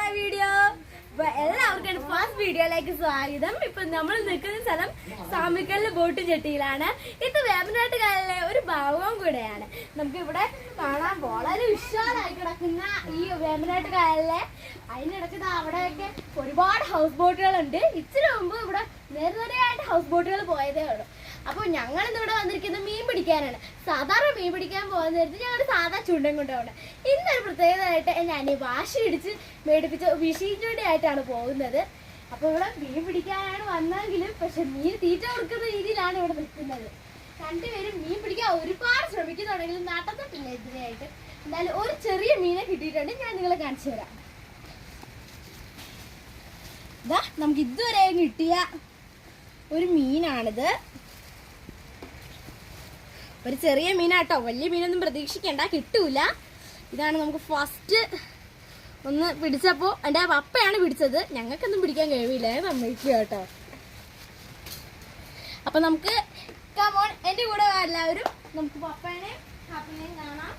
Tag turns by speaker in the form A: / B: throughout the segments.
A: my video. എല്ലാവർക്കും first വീഡിയോയിലേക്ക് സ്വാഗതം. ഇപ്പൊ നമ്മൾ നിൽക്കുന്ന സ്ഥലം സാമിക്കലിലെ ബോട്ട് ജെട്ടിയിലാണ്. ഇത് വേമ്പനാട്ടുകായലിലെ ഒരു ഭാഗവും കൂടെയാണ്. നമുക്ക് ഇവിടെ കാണാൻ വളരെ വിശാലമായി കിടക്കുന്ന ഈ വേമ്പനാട്ടുകായലിലെ അതിനിടയ്ക്ക് അവിടെയൊക്കെ ഒരുപാട് ഹൗസ് ബോട്ടുകളുണ്ട്. ഇച്ചിരി മുമ്പ് ഇവിടെ നേരത്തെ ഹൗസ് ബോട്ടുകൾ പോയതേ ഉള്ളൂ. അപ്പോൾ ഞങ്ങൾ ഇന്നിവിടെ വന്നിരിക്കുന്നത് മീൻ പിടിക്കാനാണ്. സാധാരണ മീൻ പിടിക്കാൻ പോകുന്ന നേരത്ത് ഞങ്ങൾ സാധാ ചൂണ്ടൻ കൊണ്ടുപോകണം. ഇന്നൊരു പ്രത്യേകതയായിട്ട് ഞാൻ വാശി ഇടിച്ച് മേടിപ്പിച്ച വിഷീൻ്റെ ആയിട്ടാണ് പോകുന്നത്. അപ്പോൾ ഇവിടെ മീൻ പിടിക്കാനാണ് വന്നെങ്കിലും പക്ഷെ മീൻ തീറ്റ കൊടുക്കുന്ന രീതിയിലാണ് ഇവിടെ നിൽക്കുന്നത്. രണ്ടുപേരും മീൻ പിടിക്കാൻ ഒരുപാട് ശ്രമിക്കുന്നുണ്ടെങ്കിലും നടന്നിട്ടില്ല ഇതിനായിട്ട്. എന്തായാലും ഒരു ചെറിയ മീനെ കിട്ടിയിട്ടുണ്ട്, ഞാൻ നിങ്ങളെ കാണിച്ചു തരാം. ഇതാ നമുക്ക് ഇതുവരെ കിട്ടിയ ഒരു മീനാണിത്. ഒരു ചെറിയ മീനാട്ടോ, വലിയ മീനൊന്നും പ്രതീക്ഷിക്കണ്ട, കിട്ടൂല. ഇതാണ് നമുക്ക് ഫസ്റ്റ് ഒന്ന് പിടിച്ചപ്പോൾ എൻ്റെ പപ്പയാണ് പിടിച്ചത്. ഞങ്ങൾക്കൊന്നും പിടിക്കാൻ കഴിവില്ല, സമ്മതിക്കുക കേട്ടോ. അപ്പൊ നമുക്ക് കമോൺ എൻ്റെ കൂടെ എല്ലാവരും നമുക്ക് പപ്പേനെയും ഹാപ്പിനെയും കാണാം.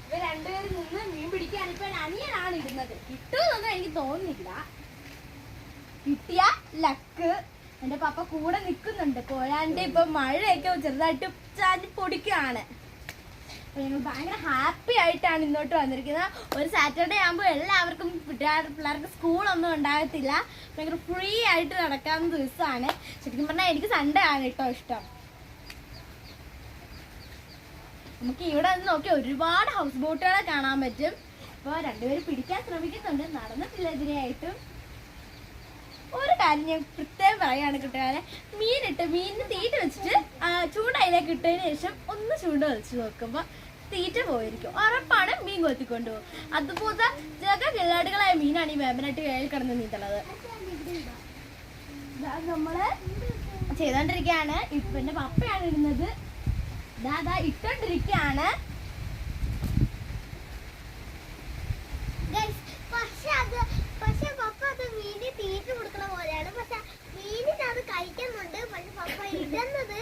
A: ഇവർ രണ്ടുപേരും നിന്ന് മീൻ പിടിക്കാൻ ഇപ്പൊ അനിയനാണ് ഇടുന്നത്. കിട്ടുമെന്നൊന്നും എനിക്ക് തോന്നുന്നില്ല. കിട്ടിയ ലക്ക്. എന്റെ പപ്പ കൂടെ നിൽക്കുന്നുണ്ട്. പോയാണ്ട് ഇപ്പൊ മഴയൊക്കെ ചെറുതായിട്ട് ചാഞ്ഞ് പൊടിക്കുകയാണ്. അപ്പൊ ഞങ്ങൾ ഭയങ്കര ഹാപ്പി ആയിട്ടാണ് ഇന്നോട്ട് വന്നിരിക്കുന്നത്. ഒരു സാറ്റർഡേ ആകുമ്പോൾ എല്ലാവർക്കും പിള്ളേർക്ക് സ്കൂളൊന്നും ഉണ്ടാകത്തില്ല. ഭയങ്കര ഫ്രീ ആയിട്ട് നടക്കാവുന്ന ദിവസമാണ്. ശരിക്കും പറഞ്ഞാൽ എനിക്ക് സൺഡേ ആണ് കേട്ടോ ഇഷ്ടം. നമുക്ക് ഇവിടെ നിന്ന് നോക്കി ഒരുപാട് ഹൗസ് ബോട്ടുകളെ കാണാൻ പറ്റും. അപ്പോൾ രണ്ടുപേരും പിടിക്കാൻ ശ്രമിക്കുന്നുണ്ട്, നടന്നിട്ടില്ല ഇതിനായിട്ടും. ഒരു കാര്യം ഞാൻ പ്രത്യേകം പറയാണ് കൂട്ടുകാരെ, മീനിന് തീറ്റ വെച്ചിട്ട് ചൂണ്ട അതിലേക്ക് ഇട്ടതിന് ശേഷം ഒന്ന് ചൂണ്ട വലിച്ചു നോക്കുമ്പോൾ തീറ്റ പോയിരിക്കും. ഉറപ്പാണ് മീൻ കൊത്തിക്കൊണ്ടുപോകും. അതുപോലെ കിള്ളാടുകളായ മീനാണ് ഈ വേമ്പനാട്ട് കായൽ കിടന്ന് നീട്ടുള്ളത്. നമ്മള് ചെയ്തോണ്ടിരിക്കുകയാണ്. ഇപ്പൊ എന്റെ പപ്പയാണ് ഇടുന്നത്. ഇതാ ഇട്ടോണ്ടിരിക്കുകയാണ്.
B: പക്ഷെ പപ്പ അത് മീന് തീറ്റ കൊടുക്കണ പോലെയാണ്. പക്ഷെ മീനിന് അത് കഴിക്കുന്നുണ്ട്. പക്ഷെ പപ്പ ഇടുന്നത്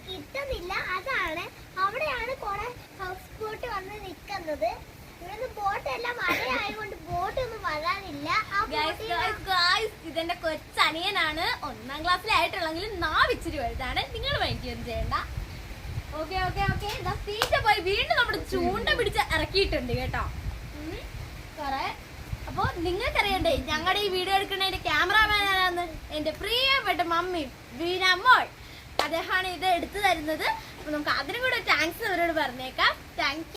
B: കിട്ടുന്നില്ല. അതാണ് അവിടെയാണ് കുറെ ഹൗസ് ബോട്ട് വന്ന് നിൽക്കുന്നത്. ഇവിടുന്ന് ബോട്ട് എല്ലാം മഴയായതുകൊണ്ട് ബോട്ട് ഒന്നും വരാനില്ല.
A: ഇതെന്റെ കൊച്ചനിയനാണ്. 1ാം ക്ലാസ്സിലായിട്ടുള്ളെങ്കിലും നാവിച്ചിരി വലുതാണ്. നിങ്ങൾ മൈൻഡ് ചെയ്യണ്ട. Okay okay okay. തീറ്റ പോയി വീണ്ടും നമ്മുടെ ചൂണ്ട പിടിച്ച് ഇറക്കിയിട്ടുണ്ട് കേട്ടോ കൊറേ. അപ്പൊ നിങ്ങൾക്കറിയണ്ടേ ഞങ്ങളുടെ ഈ വീഡിയോ എടുക്കുന്നതിന്റെ ക്യാമറാമാൻ ആരാന്ന്? എന്റെ പ്രിയപ്പെട്ട മമ്മി വീണമ്മോൾ. അദ്ദേഹമാണ് ഇത് എടുത്തു തരുന്നത്. അപ്പൊ നമുക്ക് അതിനും കൂടെ താങ്ക്സ് അവരോട് പറഞ്ഞേക്കാം. താങ്ക്